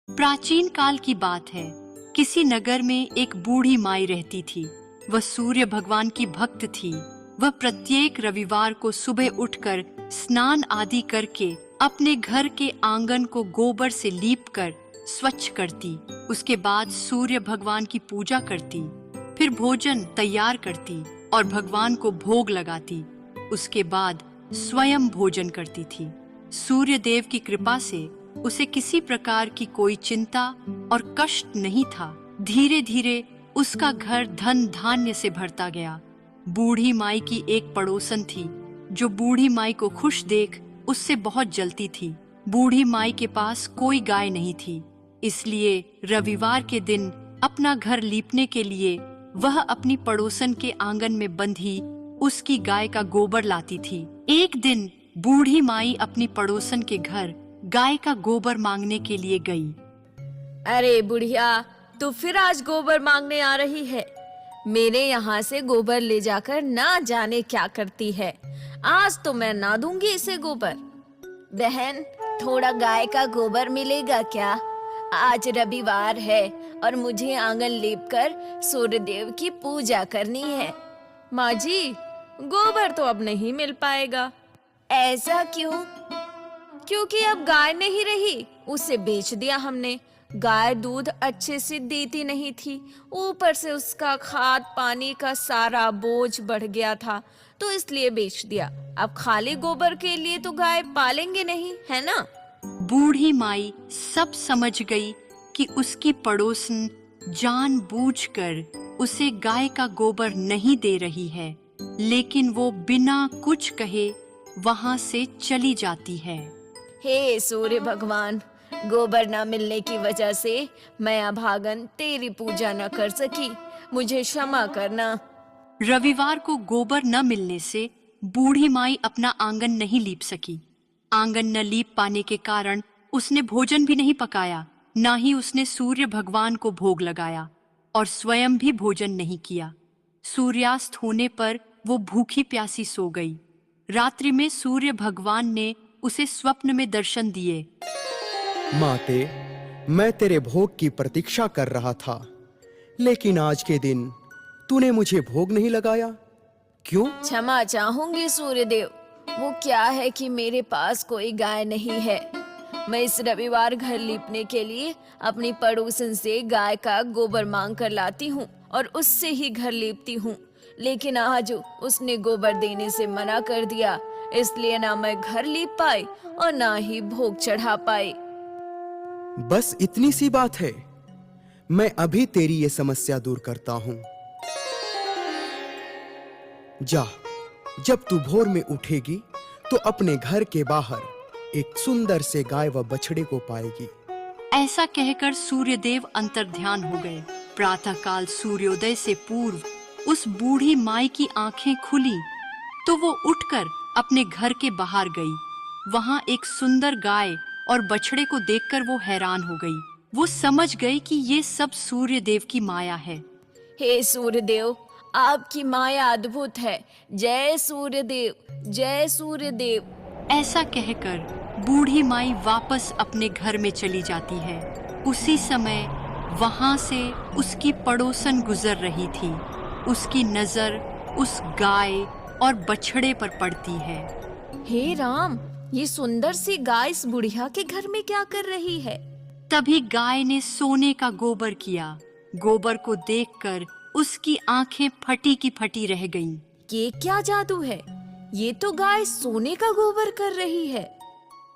प्राचीन काल की बात है। किसी नगर में एक बूढ़ी माई रहती थी। वह सूर्य भगवान की भक्त थी। वह प्रत्येक रविवार को सुबह उठकर स्नान आदि करके अपने घर के आंगन को गोबर से लीपकर स्वच्छ करती। उसके बाद सूर्य भगवान की पूजा करती, फिर भोजन तैयार करती और भगवान को भोग लगाती। उसके बाद स्वयं भोजन करती थी। सूर्य देव की कृपा से उसे किसी प्रकार की कोई चिंता और कष्ट नहीं था। धीरे धीरे उसका घर धन धान्य से भरता गया। बूढ़ी माई की एक पड़ोसन थी जो बूढ़ी माई को खुश देख उससे बहुत जलती थी। बूढ़ी माई के पास कोई गाय नहीं थी, इसलिए रविवार के दिन अपना घर लीपने के लिए वह अपनी पड़ोसन के आंगन में बंधी उसकी गाय का गोबर लाती थी। एक दिन बूढ़ी माई अपनी पड़ोसन के घर गाय का गोबर मांगने के लिए गई। अरे बुढ़िया, तू फिर आज गोबर मांगने आ रही है। मेरे यहाँ से गोबर ले जाकर ना जाने क्या करती है। आज तो मैं ना दूंगी इसे गोबर। बहन, थोड़ा गाय का गोबर मिलेगा क्या? आज रविवार है और मुझे आंगन लीपकर सूर्य देव की पूजा करनी है। माँ जी, गोबर तो अब नहीं मिल पाएगा। ऐसा क्यों? क्योंकि अब गाय नहीं रही, उसे बेच दिया हमने। गाय दूध अच्छे से देती नहीं थी, ऊपर से उसका खाद पानी का सारा बोझ बढ़ गया था, तो इसलिए बेच दिया। अब खाली गोबर के लिए तो गाय पालेंगे नहीं, है ना? बूढ़ी माई सब समझ गई कि उसकी पड़ोसन जानबूझकर उसे गाय का गोबर नहीं दे रही है, लेकिन वो बिना कुछ कहे वहां से चली जाती है। हे सूर्य भगवान, गोबर न मिलने की वजह से मैं अभागन तेरी पूजा न कर सकी, मुझे क्षमा करना। रविवार को गोबर न मिलने से बूढ़ी माई अपना आंगन नहीं लीप सकी। आंगन न लीप पाने के कारण उसने भोजन भी नहीं पकाया, ना ही उसने सूर्य भगवान को भोग लगाया और स्वयं भी भोजन नहीं किया। सूर्यास्त होने पर वो भूखी प्यासी सो गई। रात्रि में सूर्य भगवान ने उसे स्वप्न में दर्शन दिए। माते, मैं तेरे भोग की प्रतीक्षा कर रहा था, लेकिन आज के दिन तूने मुझे भोग नहीं लगाया, क्यों? क्षमा चाहूंगी सूर्यदेव। वो क्या है कि मेरे पास कोई गाय नहीं है। मैं इस रविवार घर लीपने के लिए अपनी पड़ोसन से गाय का गोबर मांग कर लाती हूँ और उससे ही घर लीपती हूँ, लेकिन आज उसने गोबर देने से मना कर दिया, इसलिए ना मैं घर लीप पाई और ना ही भोग चढ़ा पाई। बस इतनी सी बात है, मैं अभी तेरी ये समस्या दूर करता हूं। जा, जब तू भोर में उठेगी तो अपने घर के बाहर एक सुंदर से गाय व बछड़े को पाएगी। ऐसा कहकर सूर्यदेव अंतर्ध्यान हो गए। प्रातःकाल सूर्योदय से पूर्व उस बूढ़ी माई की आंखें खुली तो वो उठकर अपने घर के बाहर गई। वहां एक सुंदर गाय और बछड़े को देखकर वो हैरान हो गई। वो समझ गई कि ये सब सूर्यदेव की माया है। हे सूर्यदेव, आपकी माया अद्भुत है। जय सूर्यदेव, जय सूर्यदेव। ऐसा कहकर बूढ़ी माई वापस अपने घर में चली जाती है। उसी समय वहां से उसकी पड़ोसन गुजर रही थी। उसकी नजर उस गाय और बछड़े पर पड़ती है। हे राम, ये सुंदर सी गाय इस बुढ़िया के घर में क्या कर रही है? तभी गाय ने सोने का गोबर किया। गोबर को देखकर उसकी आंखें फटी की फटी रह गईं। ये क्या जादू है? ये तो गाय सोने का गोबर कर रही है।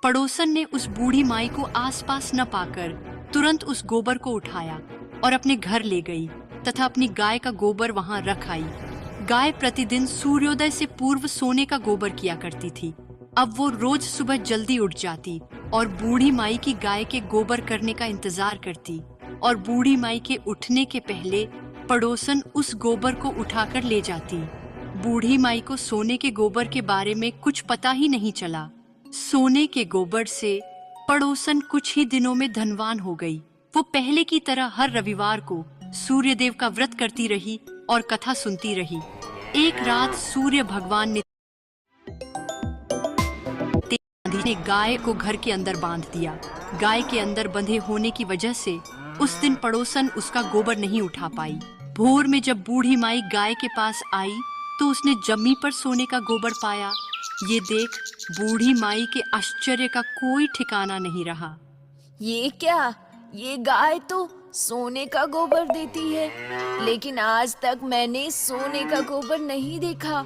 पड़ोसन ने उस बूढ़ी माई को आसपास न पाकर तुरंत उस गोबर को उठाया और अपने घर ले गई तथा अपनी गाय का गोबर वहां रख आई। गाय प्रतिदिन सूर्योदय से पूर्व सोने का गोबर किया करती थी। अब वो रोज सुबह जल्दी उठ जाती और बूढ़ी माई की गाय के गोबर करने का इंतजार करती, और बूढ़ी माई के उठने के पहले पड़ोसन उस गोबर को उठाकर ले जाती। बूढ़ी माई को सोने के गोबर के बारे में कुछ पता ही नहीं चला। सोने के गोबर से पड़ोसन कुछ ही दिनों में धनवान हो गई। वो पहले की तरह हर रविवार को सूर्यदेव का व्रत करती रही और कथा सुनती रही। एक रात सूर्य भगवान ने ने गाय को घर के अंदर बांध दिया। गाय के अंदर बंधे होने की वजह से उस दिन पड़ोसन उसका गोबर नहीं उठा पाई। भोर में जब बूढ़ी माई गाय के पास आई तो उसने जमी पर सोने का गोबर पाया। ये देख बूढ़ी माई के आश्चर्य का कोई ठिकाना नहीं रहा। ये क्या? ये गाय तो सोने का गोबर देती है, लेकिन आज तक मैंने सोने का गोबर नहीं देखा।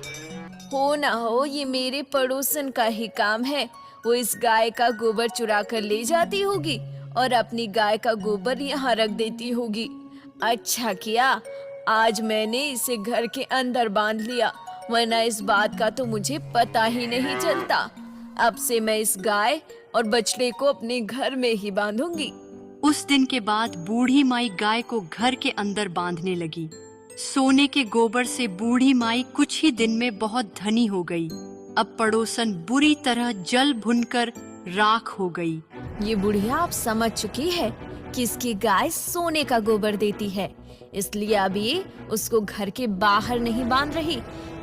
हो ना हो ये मेरे पड़ोसन का ही काम है। वो इस गाय का गोबर चुरा कर ले जाती होगी और अपनी गाय का गोबर यहाँ रख देती होगी। अच्छा किया आज मैंने इसे घर के अंदर बांध लिया, वरना इस बात का तो मुझे पता ही नहीं चलता। अब से मैं इस गाय और बछड़े को अपने घर में ही बांधूंगी। उस दिन के बाद बूढ़ी माई गाय को घर के अंदर बांधने लगी। सोने के गोबर से बूढ़ी माई कुछ ही दिन में बहुत धनी हो गई। अब पड़ोसन बुरी तरह जल भुनकर राख हो गई। ये बुढ़िया अब समझ चुकी है कि इसकी गाय सोने का गोबर देती है, इसलिए अब ये उसको घर के बाहर नहीं बांध रही।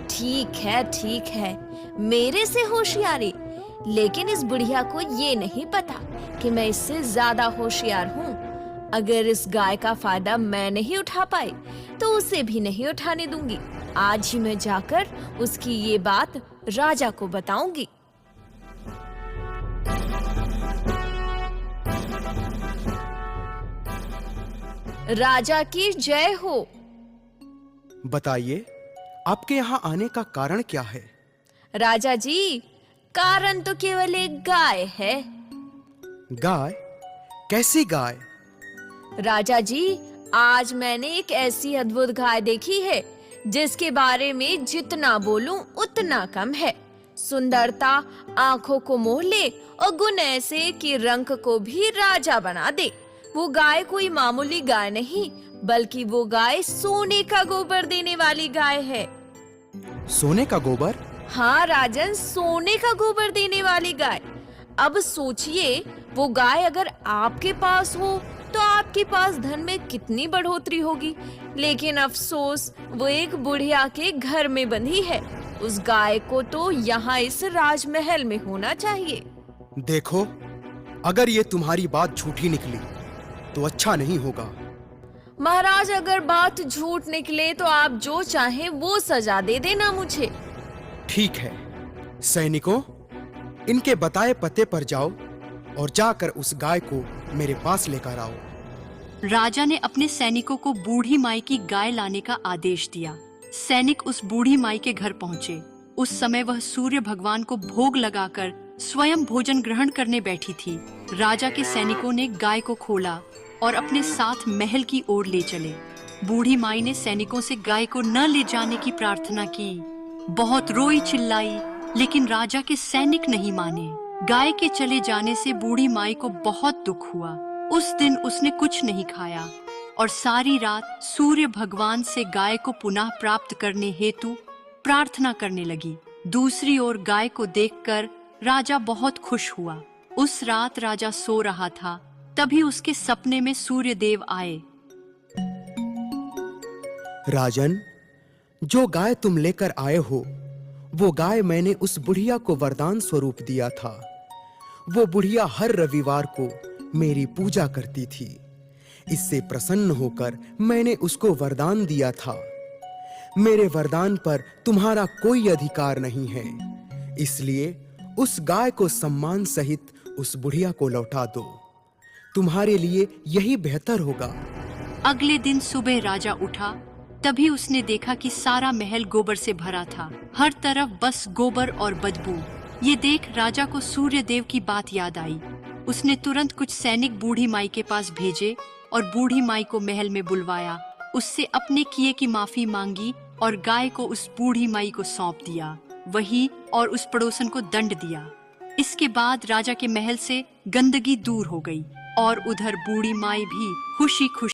ठीक है, मेरे से होशियारी। लेकिन इस बुढ़िया को ये नहीं पता कि मैं इससे ज्यादा होशियार हूँ। अगर इस गाय का फायदा मैं नहीं उठा पाई तो उसे भी नहीं उठाने दूंगी। आज ही मैं जाकर उसकी ये बात राजा को बताऊंगी। राजा की जय हो। बताइए, आपके यहाँ आने का कारण क्या है? राजा जी, कारण तो केवल एक गाय है। गाय? कैसी गाय? राजा जी, आज मैंने एक ऐसी अद्भुत गाय देखी है जिसके बारे में जितना बोलूं उतना कम है। सुंदरता आंखों को मोह ले और गुण ऐसे कि रंग को भी राजा बना दे। वो गाय कोई मामूली गाय नहीं, बल्कि वो गाय सोने का गोबर देने वाली गाय है। सोने का गोबर? हाँ राजन, सोने का गोबर देने वाली गाय। अब सोचिए, वो गाय अगर आपके पास हो तो आपके पास धन में कितनी बढ़ोतरी होगी। लेकिन अफसोस वो एक बुढ़िया के घर में बंधी है। उस गाय को तो यहाँ इस राजमहल में होना चाहिए। देखो, अगर ये तुम्हारी बात झूठी निकली तो अच्छा नहीं होगा। महाराज, अगर बात झूठ निकले तो आप जो चाहें वो सजा दे देना मुझे। ठीक है, सैनिकों, इनके बताए पते पर जाओ और जाकर उस गाय को मेरे पास लेकर आओ। राजा ने अपने सैनिकों को बूढ़ी माई की गाय लाने का आदेश दिया। सैनिक उस बूढ़ी माई के घर पहुंचे। उस समय वह सूर्य भगवान को भोग लगाकर स्वयं भोजन ग्रहण करने बैठी थी। राजा के सैनिकों ने गाय को खोला और अपने साथ महल की ओर ले चले। बूढ़ी माई ने सैनिकों से गाय को न ले जाने की प्रार्थना की। बहुत रोई चिल्लाई, लेकिन राजा के सैनिक नहीं माने। गाय के चले जाने से बूढ़ी माई को बहुत दुख हुआ। उस दिन उसने कुछ नहीं खाया और सारी रात सूर्य भगवान से गाय को पुनः प्राप्त करने हेतु प्रार्थना करने लगी। दूसरी ओर गाय को देखकर राजा बहुत खुश हुआ। उस रात राजा सो रहा था, तभी उसके सपने में सूर्य देव आए। राजन, जो गाय तुम लेकर आए हो, वो गाय मैंने उस बुढ़िया को वरदान स्वरूप दिया था। वो बुढ़िया हर रविवार को मेरी पूजा करती थी। इससे प्रसन्न होकर मैंने उसको वरदान दिया था। मेरे वरदान पर तुम्हारा कोई अधिकार नहीं है, इसलिए उस गाय को सम्मान सहित उस बुढ़िया को लौटा दो। तुम्हारे लिए यही बेहतर होगा। अगले दिन सुबह राजा उठा, तभी उसने देखा कि सारा महल गोबर से भरा था। हर तरफ बस गोबर और बदबू। ये देख राजा को सूर्य देव की बात याद आई। उसने तुरंत कुछ सैनिक बूढ़ी माई के पास भेजे और बूढ़ी माई को महल में बुलवाया। उससे अपने किए की माफी मांगी और गाय को उस बूढ़ी माई को सौंप दिया। वही और उस पड़ोसन को दंड दिया। इसके बाद राजा के महल से गंदगी दूर हो गई और उधर बूढ़ी माई भी खुशी खुशी